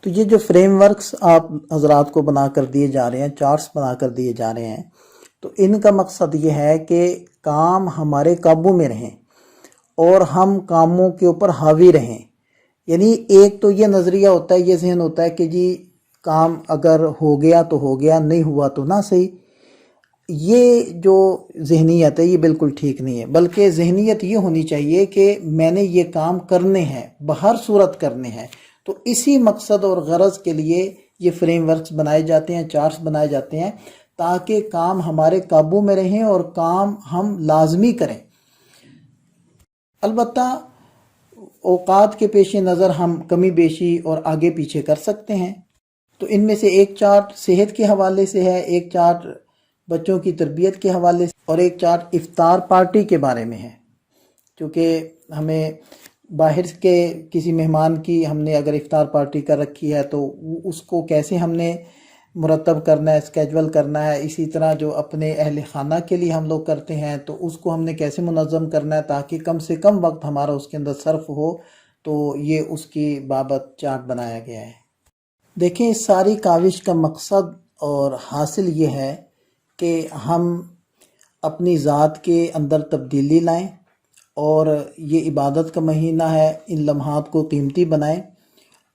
تو یہ جو فریم ورکس آپ حضرات کو بنا کر دیے جا رہے ہیں، چارٹس بنا کر دیے جا رہے ہیں، تو ان کا مقصد یہ ہے کہ کام ہمارے قابو میں رہیں اور ہم کاموں کے اوپر حاوی رہیں۔ یعنی ایک تو یہ نظریہ ہوتا ہے، یہ ذہن ہوتا ہے کہ جی کام اگر ہو گیا تو ہو گیا، نہیں ہوا تو نہ صحیح۔ یہ جو ذہنیت ہے یہ بالکل ٹھیک نہیں ہے، بلکہ ذہنیت یہ ہونی چاہیے کہ میں نے یہ کام کرنے ہیں، بہر صورت کرنے ہیں۔ تو اسی مقصد اور غرض کے لیے یہ فریم ورکس بنائے جاتے ہیں، چارٹس بنائے جاتے ہیں، تاکہ کام ہمارے قابو میں رہیں اور کام ہم لازمی کریں۔ البتہ اوقات کے پیش نظر ہم کمی بیشی اور آگے پیچھے کر سکتے ہیں۔ تو ان میں سے ایک چارٹ صحت کے حوالے سے ہے، ایک چارٹ بچوں کی تربیت کے حوالے سے، اور ایک چارٹ افطار پارٹی کے بارے میں ہے۔ کیونکہ ہمیں باہر کے کسی مہمان کی ہم نے اگر افطار پارٹی کر رکھی ہے تو اس کو کیسے ہم نے مرتب کرنا ہے، اسکیجول کرنا ہے، اسی طرح جو اپنے اہل خانہ کے لیے ہم لوگ کرتے ہیں تو اس کو ہم نے کیسے منظم کرنا ہے تاکہ کم سے کم وقت ہمارا اس کے اندر صرف ہو، تو یہ اس کی بابت چارٹ بنایا گیا ہے۔ دیکھیں، اس ساری کاوش کا مقصد اور حاصل یہ ہے کہ ہم اپنی ذات کے اندر تبدیلی لائیں، اور یہ عبادت کا مہینہ ہے، ان لمحات کو قیمتی بنائیں،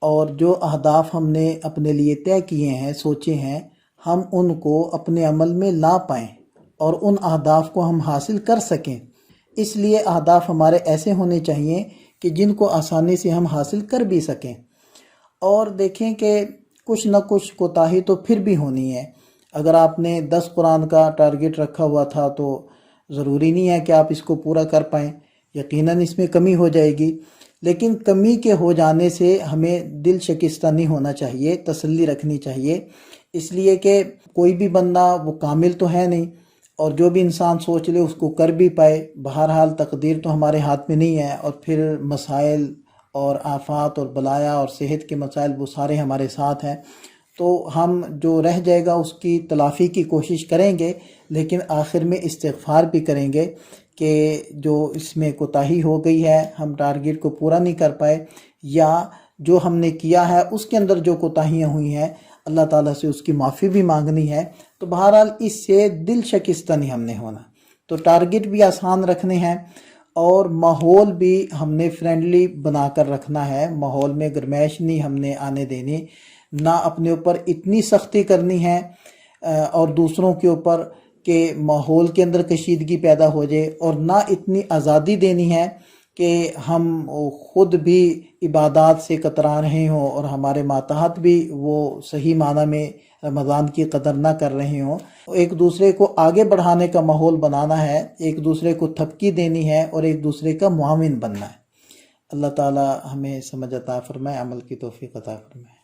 اور جو اہداف ہم نے اپنے لیے طے کیے ہیں، سوچے ہیں، ہم ان کو اپنے عمل میں لا پائیں اور ان اہداف کو ہم حاصل کر سکیں۔ اس لیے اہداف ہمارے ایسے ہونے چاہیے کہ جن کو آسانی سے ہم حاصل کر بھی سکیں۔ اور دیکھیں کہ کچھ نہ کچھ کوتاہی تو پھر بھی ہونی ہے۔ اگر آپ نے 10 قرآن کا ٹارگٹ رکھا ہوا تھا تو ضروری نہیں ہے کہ آپ اس کو پورا کر پائیں، یقیناً اس میں کمی ہو جائے گی، لیکن کمی کے ہو جانے سے ہمیں دل شکستہ نہیں ہونا چاہیے، تسلی رکھنی چاہیے، اس لیے کہ کوئی بھی بندہ وہ کامل تو ہے نہیں، اور جو بھی انسان سوچ لے اس کو کر بھی پائے۔ بہرحال تقدیر تو ہمارے ہاتھ میں نہیں ہے، اور پھر مسائل اور آفات اور بلایا اور صحت کے مسائل وہ سارے ہمارے ساتھ ہیں، تو ہم جو رہ جائے گا اس کی تلافی کی کوشش کریں گے، لیکن آخر میں استغفار بھی کریں گے کہ جو اس میں کوتاہی ہو گئی ہے، ہم ٹارگٹ کو پورا نہیں کر پائے، یا جو ہم نے کیا ہے اس کے اندر جو کوتاہیاں ہوئی ہیں اللہ تعالیٰ سے اس کی معافی بھی مانگنی ہے۔ تو بہرحال اس سے دل شکستہ نہیں ہم نے ہونا، تو ٹارگٹ بھی آسان رکھنے ہیں، اور ماحول بھی ہم نے فرینڈلی بنا کر رکھنا ہے، ماحول میں گرمائش نہیں ہم نے آنے دینی، نہ اپنے اوپر اتنی سختی کرنی ہے اور دوسروں کے اوپر کہ ماحول کے اندر کشیدگی پیدا ہو جائے، اور نہ اتنی آزادی دینی ہے کہ ہم خود بھی عبادات سے کترا رہے ہوں اور ہمارے ماتحت بھی وہ صحیح معنی میں رمضان کی قدر نہ کر رہے ہوں۔ ایک دوسرے کو آگے بڑھانے کا ماحول بنانا ہے، ایک دوسرے کو تھپکی دینی ہے اور ایک دوسرے کا معاون بننا ہے۔ اللہ تعالی ہمیں سمجھ عطا فرمائے، عمل کی توفیق عطا فرمائے۔